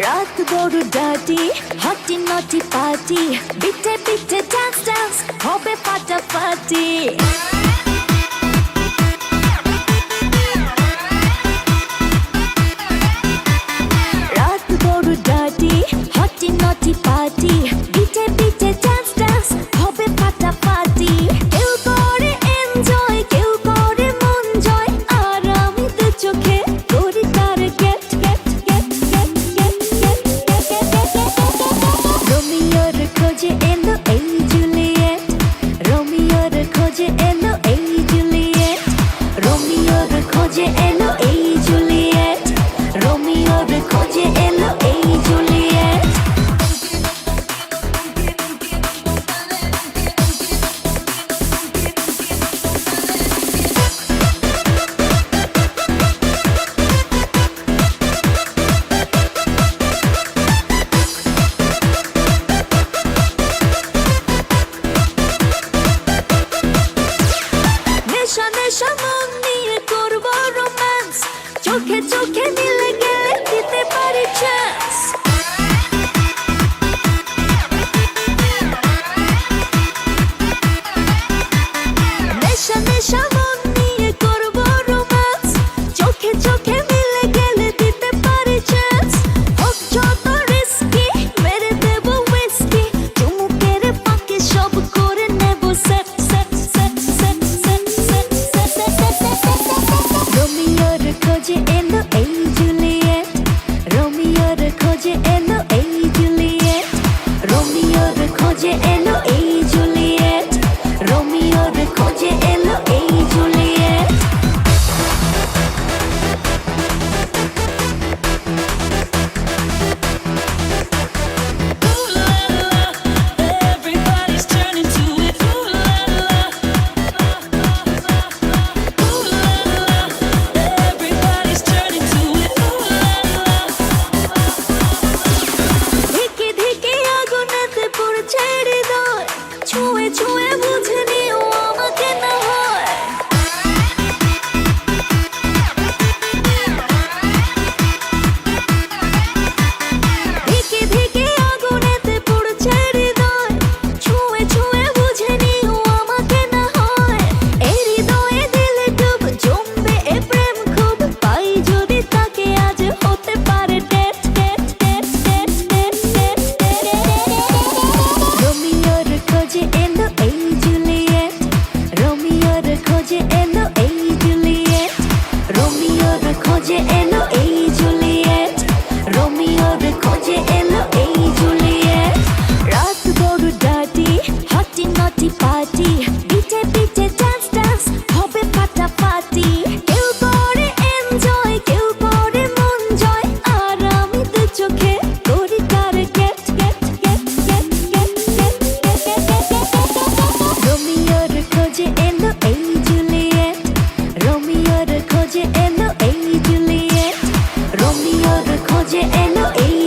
রাত বড় ডাটি হটি নটি পার্টি বিটে বিটে ডান্স ডান্স হবে ফাটাফাটি রাত বড় ডাটি হটি নটি পার্টি বিটে বিটে ডান্স ডান্স হবে ফাটাফাটি কেউ করে এনজয় কেউ করে মন জয় আর আমি দু চোখে করি তার get get get get get get রোমিওর খোঁজে এলো এই জুলিয়েট রোমিওর খোঁজে এলো এই জুলিয়েট রোমিওর খোঁজে এলো এই জুলিয়েট রোমিওর খোঁজে এলো এই জুলিয়েট নেশা নেশা মন নিয়ে করবো রোম্যান্স চোখে চোখে মিলে গেলে দিতে পারি চান্স নেশা নেশা মন নিয়ে করবো রোম্যান্স চোখে চোখে মিলে গেলে দিতে পারি চান্স হোক যত রিস্কি মেরে দেবো হুইস্কি চুমুকের ফাঁকে সব করে নেবো set set set set set set set set রোমিওর খোঁজে এলো এই জুলিয়েট রোমিওর খোঁজে এলো এই জুলিয়েট রোমিওর খোঁজে এলো এই জুলিয়েট রোমিওর খোঁজে এলো এই Juliet Everybody's turning to it. Ooh la la. Ooh la la. Everybody's turning to it. Ooh la la. ধিকে ধিকে আগুনেতে পড়ছে হৃদয় ছুঁয়ে ছুঁয়ে বুঝে নিও আমাকে না হয় ধিকে ধিকে আগুনেতে পড়ছে হৃদয় ছুঁয়ে ছুঁয়ে বুঝে নিও আমাকে না হয় এই হৃদয়ে দিলে ডুব জমবে এ প্রেম খুব পাই যদি তাকে আজ হতে পারে date date date date date date রোমিওর খোঁজে এলো এই জুলিয়েট রোমিওর খোঁজে এলো এই জুলিয়েট রোমিওর খোঁজে এলো এই জুলিয়েট রোমিওর খোঁজে এলো এই জুলিয়েট রাত বড় ডাটি হটি নটি পার্টি বিটে বিটে ডান্স ডান্স হবে ফাটাফাটি কেউ করে এনজয় কেউ করে মন জয় আর আমি দু চোখে করি তার get get get get get get get রোমিওর খোঁজে এলো এই জুলিয়েট রোমিওর খোঁজে এলো এই জুলিয়েট রোমিওর খোঁজে এলো এই